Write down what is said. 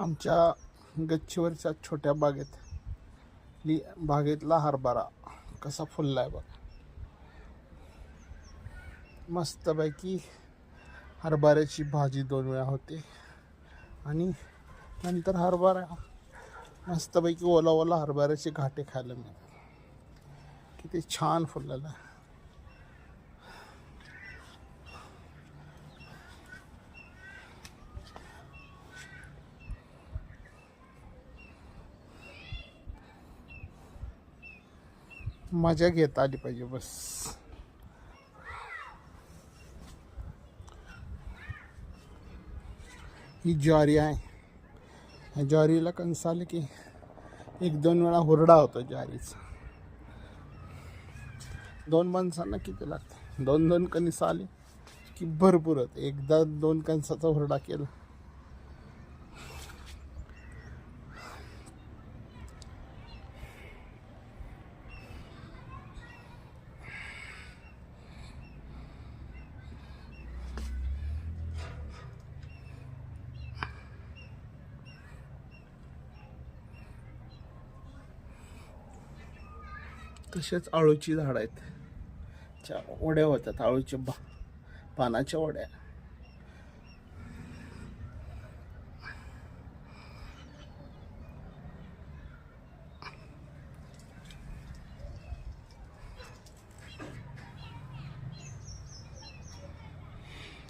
आमच्या गच्चीवरच्या छोट्या बागेतला हरभरा कसा फुलला आहे बघा. मस्तपैकी हरभऱ्याची भाजी 2 वेळा होते आणि नंतर हरभरा मस्तपैकी ओला ओला हरभऱ्याचे घाटे खायला मिळतात. किती छान फुललेला आहे. मजा घेता आली पाहिजे बस. ही ज्वारी आहे. ह्या ज्वारीला कणस आले की 1-2 वेळा हुरडा होतो ज्वारीचा. 2 माणसांना किती लागते? 2-2 कणस आले की भरपूर होते. एकदा 2 कणसाचा हुरडा केला. तसेच आळूची झाड आहेत. ओढ्या होतात आळूच्या पानाच्या ओढ्या.